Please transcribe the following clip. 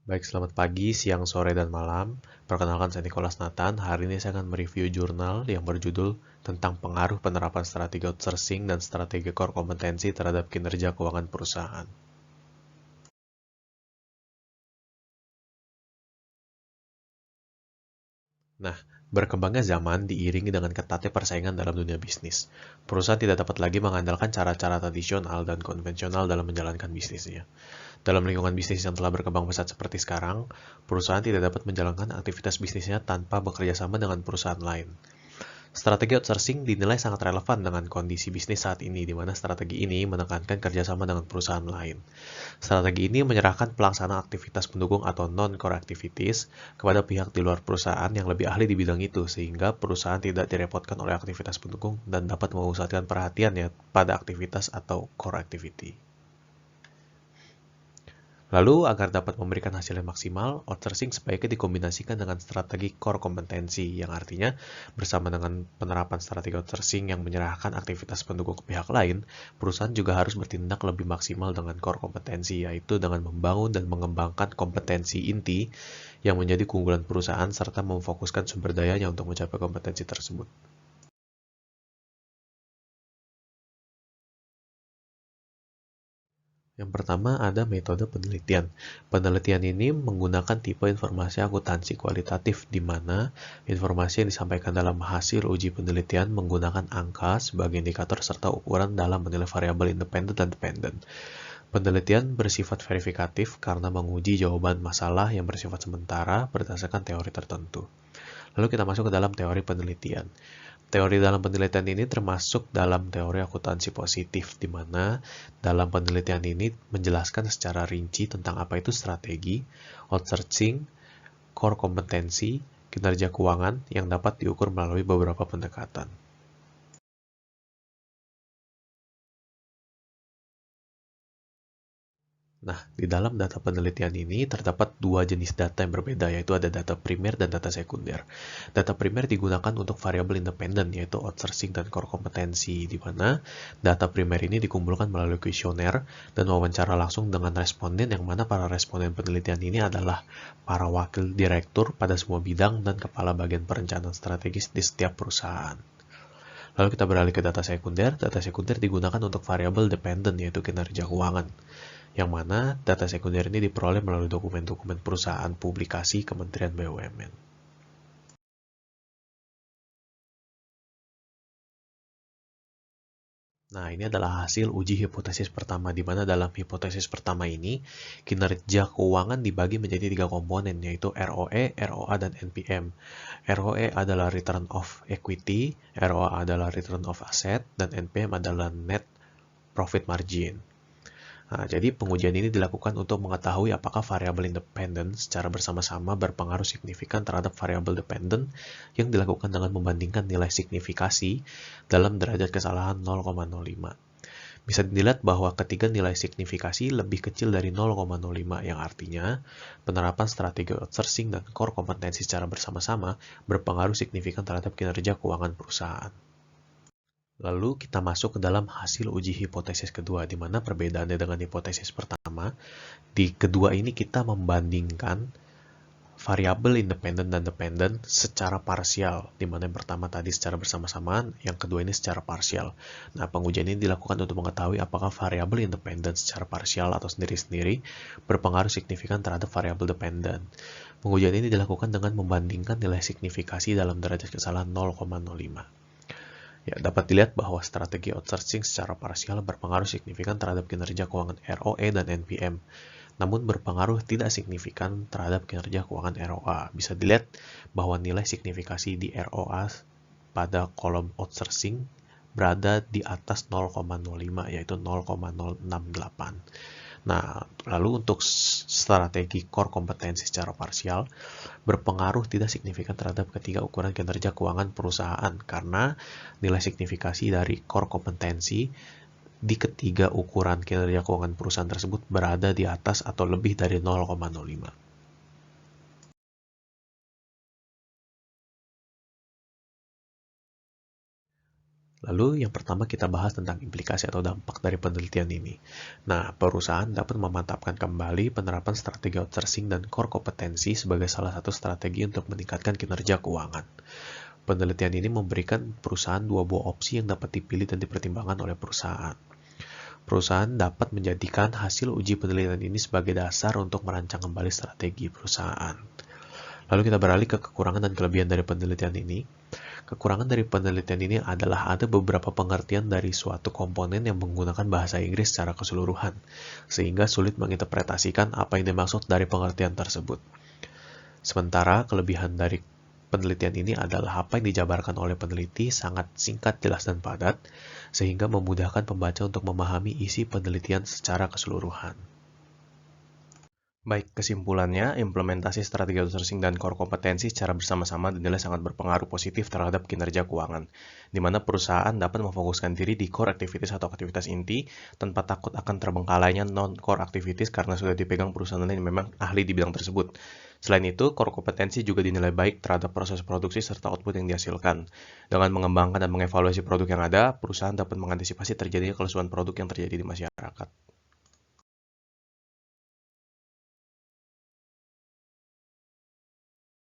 Baik, selamat pagi, siang, sore, dan malam. Perkenalkan, saya Nicholas Nathan. Hari ini saya akan mereview jurnal yang berjudul tentang pengaruh penerapan strategi outsourcing dan strategi core kompetensi terhadap kinerja keuangan perusahaan. Nah, berkembangnya zaman diiringi dengan ketatnya persaingan dalam dunia bisnis. Perusahaan tidak dapat lagi mengandalkan cara-cara tradisional dan konvensional dalam menjalankan bisnisnya. Dalam lingkungan bisnis yang telah berkembang pesat seperti sekarang, perusahaan tidak dapat menjalankan aktivitas bisnisnya tanpa bekerja sama dengan perusahaan lain. Strategi outsourcing dinilai sangat relevan dengan kondisi bisnis saat ini, di mana strategi ini menekankan kerjasama dengan perusahaan lain. Strategi ini menyerahkan pelaksanaan aktivitas pendukung atau non-core activities kepada pihak di luar perusahaan yang lebih ahli di bidang itu, sehingga perusahaan tidak direpotkan oleh aktivitas pendukung dan dapat memusatkan perhatiannya pada aktivitas atau core activity. Lalu, agar dapat memberikan hasil yang maksimal, outsourcing sebaiknya dikombinasikan dengan strategi core kompetensi, yang artinya bersama dengan penerapan strategi outsourcing yang menyerahkan aktivitas pendukung ke pihak lain, perusahaan juga harus bertindak lebih maksimal dengan core kompetensi, yaitu dengan membangun dan mengembangkan kompetensi inti yang menjadi keunggulan perusahaan serta memfokuskan sumber dayanya untuk mencapai kompetensi tersebut. Yang pertama ada metode penelitian. Penelitian ini menggunakan tipe informasi akuntansi kualitatif di mana informasi yang disampaikan dalam hasil uji penelitian menggunakan angka sebagai indikator serta ukuran dalam menilai variabel independen dan dependen. Penelitian bersifat verifikatif karena menguji jawaban masalah yang bersifat sementara berdasarkan teori tertentu. Lalu kita masuk ke dalam teori penelitian. Teori dalam penelitian ini termasuk dalam teori akuntansi positif, di mana dalam penelitian ini menjelaskan secara rinci tentang apa itu strategi, outsourcing, core kompetensi, kinerja keuangan yang dapat diukur melalui beberapa pendekatan. Nah, di dalam data penelitian ini terdapat dua jenis data yang berbeda, yaitu ada data primer dan data sekunder. Data primer digunakan untuk variabel independen, yaitu outsourcing dan core kompetensi, di mana data primer ini dikumpulkan melalui kuesioner dan wawancara langsung dengan responden, yang mana para responden penelitian ini adalah para wakil direktur pada semua bidang dan kepala bagian perencanaan strategis di setiap perusahaan. Lalu kita beralih ke data sekunder. Data sekunder digunakan untuk variabel dependen, yaitu kinerja keuangan, yang mana data sekunder ini diperoleh melalui dokumen-dokumen perusahaan publikasi Kementerian BUMN. Nah, ini adalah hasil uji hipotesis pertama, di mana dalam hipotesis pertama ini, kinerja keuangan dibagi menjadi tiga komponen, yaitu ROE, ROA, dan NPM. ROE adalah Return of Equity, ROA adalah Return of Asset, dan NPM adalah Net Profit Margin. Nah, jadi pengujian ini dilakukan untuk mengetahui apakah variabel independen secara bersama-sama berpengaruh signifikan terhadap variabel dependen yang dilakukan dengan membandingkan nilai signifikasi dalam derajat kesalahan 0,05. Bisa dilihat bahwa ketiga nilai signifikasi lebih kecil dari 0,05, yang artinya penerapan strategi outsourcing dan core kompetensi secara bersama-sama berpengaruh signifikan terhadap kinerja keuangan perusahaan. Lalu kita masuk ke dalam hasil uji hipotesis kedua, di mana perbedaannya dengan hipotesis pertama, di kedua ini kita membandingkan variabel independen dan dependen secara parsial, di mana yang pertama tadi secara bersama-samaan, yang kedua ini secara parsial. Nah, pengujian ini dilakukan untuk mengetahui apakah variabel independen secara parsial atau sendiri-sendiri berpengaruh signifikan terhadap variabel dependen. Pengujian ini dilakukan dengan membandingkan nilai signifikasi dalam derajat kesalahan 0,05. Ya, dapat dilihat bahwa strategi outsourcing secara parsial berpengaruh signifikan terhadap kinerja keuangan ROE dan NPM, namun berpengaruh tidak signifikan terhadap kinerja keuangan ROA. Bisa dilihat bahwa nilai signifikasi di ROA pada kolom outsourcing berada di atas 0,05, yaitu 0,068. Nah, lalu untuk strategi core kompetensi secara parsial berpengaruh tidak signifikan terhadap ketiga ukuran kinerja keuangan perusahaan, karena nilai signifikasi dari core kompetensi di ketiga ukuran kinerja keuangan perusahaan tersebut berada di atas atau lebih dari 0,05. Lalu yang pertama kita bahas tentang implikasi atau dampak dari penelitian ini. Nah, perusahaan dapat memantapkan kembali penerapan strategi outsourcing dan core kompetensi sebagai salah satu strategi untuk meningkatkan kinerja keuangan. Penelitian ini memberikan perusahaan dua buah opsi yang dapat dipilih dan dipertimbangkan oleh perusahaan. Perusahaan dapat menjadikan hasil uji penelitian ini sebagai dasar untuk merancang kembali strategi perusahaan. Lalu kita beralih ke kekurangan dan kelebihan dari penelitian ini. Kekurangan dari penelitian ini adalah ada beberapa pengertian dari suatu komponen yang menggunakan bahasa Inggris secara keseluruhan, sehingga sulit menginterpretasikan apa yang dimaksud dari pengertian tersebut. Sementara kelebihan dari penelitian ini adalah apa yang dijabarkan oleh peneliti sangat singkat, jelas, dan padat, sehingga memudahkan pembaca untuk memahami isi penelitian secara keseluruhan. Baik, kesimpulannya, implementasi strategi outsourcing dan core kompetensi secara bersama-sama dinilai sangat berpengaruh positif terhadap kinerja keuangan, di mana perusahaan dapat memfokuskan diri di core activities atau aktivitas inti tanpa takut akan terbengkalainya non-core activities karena sudah dipegang perusahaan lain yang memang ahli di bidang tersebut. Selain itu, core kompetensi juga dinilai baik terhadap proses produksi serta output yang dihasilkan. Dengan mengembangkan dan mengevaluasi produk yang ada, perusahaan dapat mengantisipasi terjadinya kelusuan produk yang terjadi di masyarakat.